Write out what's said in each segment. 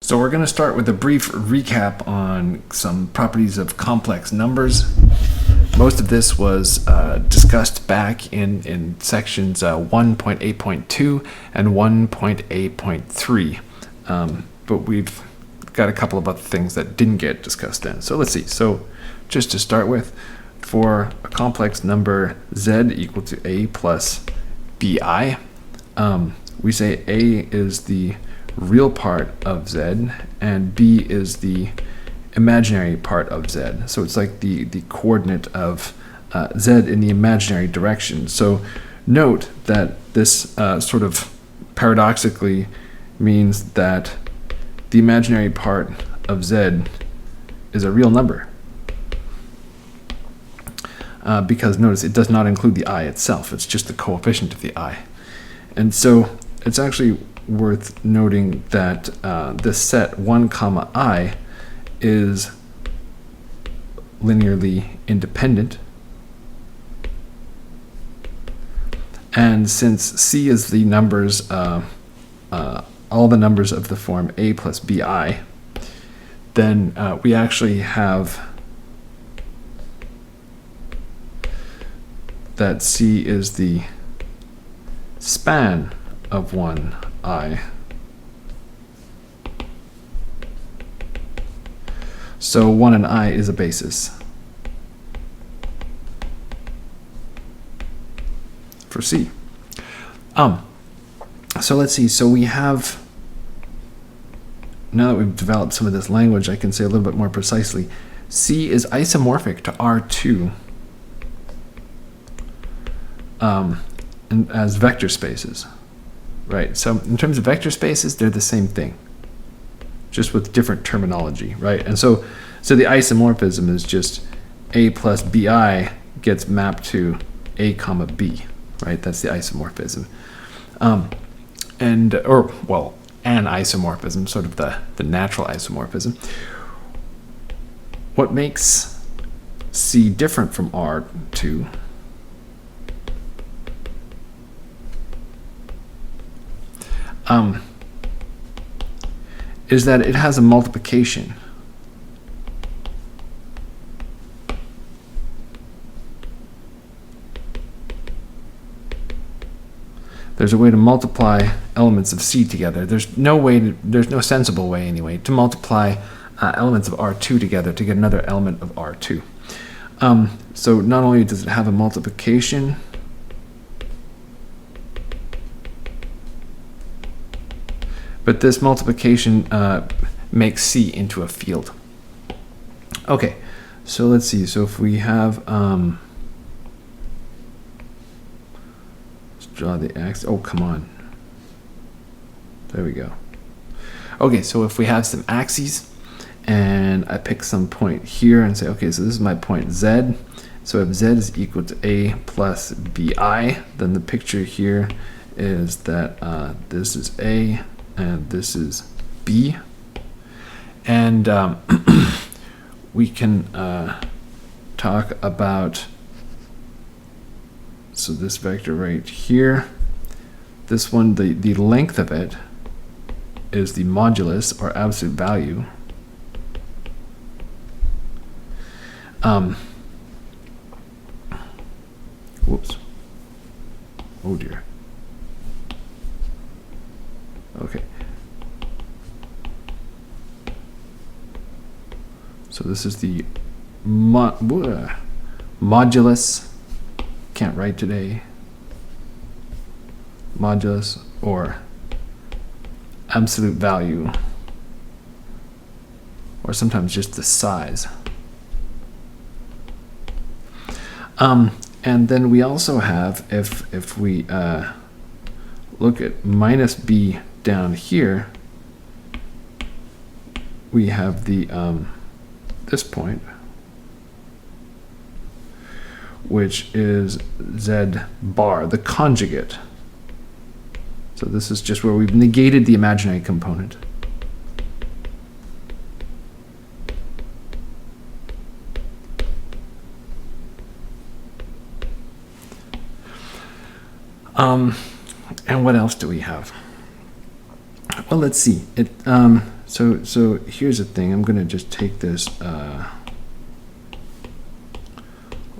So we're going to start with a brief recap on some properties of complex numbers. Most of this was discussed back in sections 1.A.2 and 1.A.3, but we've got a couple of other things that didn't get discussed then. So let's see. So just to start with, for a complex number z equal to a plus bi, we say a is the real part of z and b is the imaginary part of z. So it's like the coordinate of z in the imaginary direction. So note that this sort of paradoxically means that the imaginary part of z is a real number. Because notice it does not include the I itself, it's just the coefficient of the I. And so it's actually worth noting that this set 1 comma I is linearly independent. And since C is the numbers, all the numbers of the form A plus BI, then we actually have that C is the span of 1I. So 1 and I is a basis for C. So let's see. So we have, now that we've developed some of this language, I can say a little bit more precisely. C is isomorphic to R2 as vector spaces, right? So in terms of vector spaces, they're the same thing, just with different terminology, right? And so the isomorphism is just A plus BI gets mapped to A comma B, right? That's the isomorphism. An isomorphism, sort of the natural isomorphism. What makes C different from R2 is that it has a multiplication. There's a way to multiply elements of C together. There's no sensible way anyway to multiply elements of R2 together to get another element of R2. So not only does it have a multiplication, but this multiplication makes C into a field. Okay, so let's see. So if we have, let's draw the axis. Oh, come on. There we go. Okay, so if we have some axes, and I pick some point here and say, okay, so this is my point Z. So if Z is equal to A plus BI, then the picture here is that this is A, and this is B, and we can talk about, so this vector right here, this one, the length of it is the modulus, or absolute value, whoops, oh dear. Okay. So this is the modulus, can't write today, modulus, or absolute value, or sometimes just the size. And then we also have, if we look at minus b down here, we have the this point, which is z bar, the conjugate. So this is just where we've negated the imaginary component. And what else do we have? Well, let's see. So here's the thing. I'm going to just take this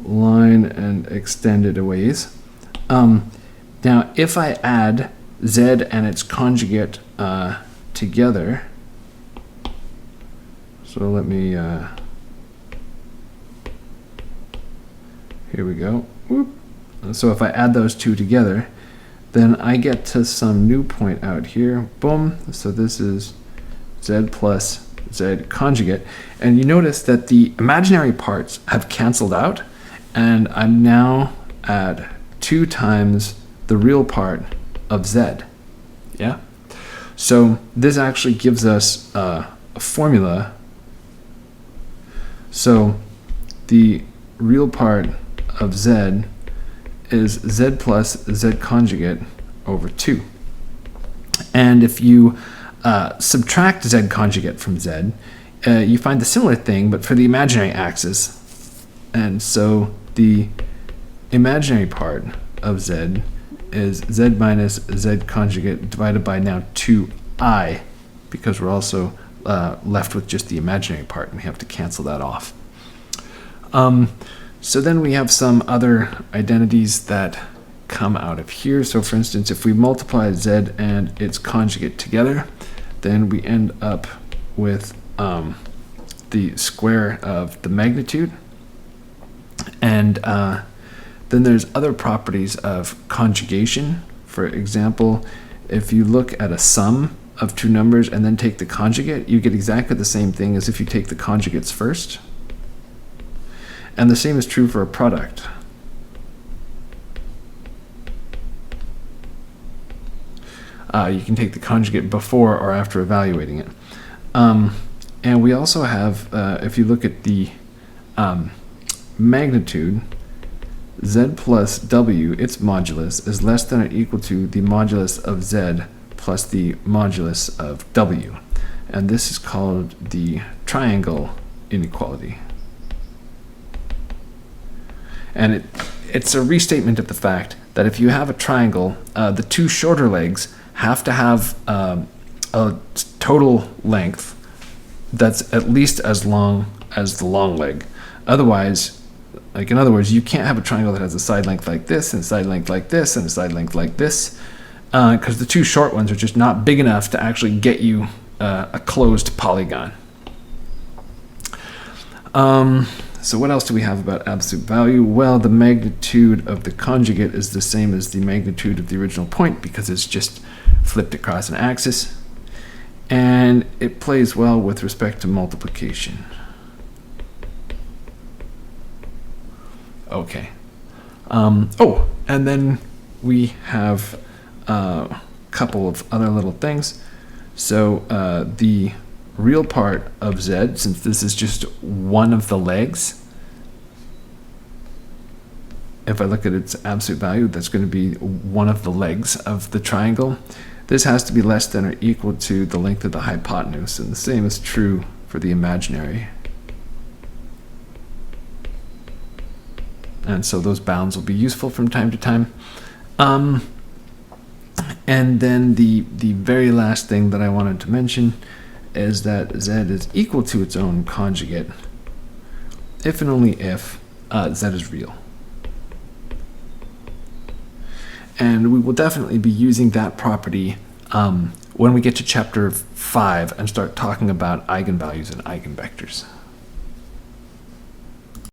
line and extend it a ways. Now, if I add z and its conjugate together, so let me, here we go. Whoop. So if I add those two together, then I get to some new point out here. Boom. So this is z plus z conjugate. And you notice that the imaginary parts have canceled out, and I'm now at 2 times the real part of z. Yeah? So this actually gives us a formula. So the real part of z is z plus z conjugate over 2. And if you subtract z conjugate from z, you find the similar thing, but for the imaginary axis. And so the imaginary part of z is z minus z conjugate divided by now 2I, because we're also left with just the imaginary part, and we have to cancel that off. So then we have some other identities that come out of here. So for instance, if we multiply z and its conjugate together, then we end up with the square of the magnitude. And then there's other properties of conjugation. For example, if you look at a sum of 2 numbers and then take the conjugate, you get exactly the same thing as if you take the conjugates first. And the same is true for a product. You can take the conjugate before or after evaluating it. And we also have, if you look at the magnitude, z plus w, its modulus, is less than or equal to the modulus of z plus the modulus of w. And this is called the triangle inequality. And it's a restatement of the fact that if you have a triangle, the 2 shorter legs have to have a total length that's at least as long as the long leg. Otherwise, like in other words, you can't have a triangle that has a side length like this, and a side length like this, and a side length like this, because the 2 short ones are just not big enough to actually get you a closed polygon. So what else do we have about absolute value? Well, the magnitude of the conjugate is the same as the magnitude of the original point, because it's just flipped across an axis. And it plays well with respect to multiplication. Okay. Oh, and then we have a couple of other little things. So the real part of z, since this is just one of the legs, if I look at its absolute value, that's going to be one of the legs of the triangle. This has to be less than or equal to the length of the hypotenuse, and the same is true for the imaginary. And so those bounds will be useful from time to time. And then the very last thing that I wanted to mention is that z is equal to its own conjugate if and only if z is real. And we will definitely be using that property when we get to chapter 5 and start talking about eigenvalues and eigenvectors.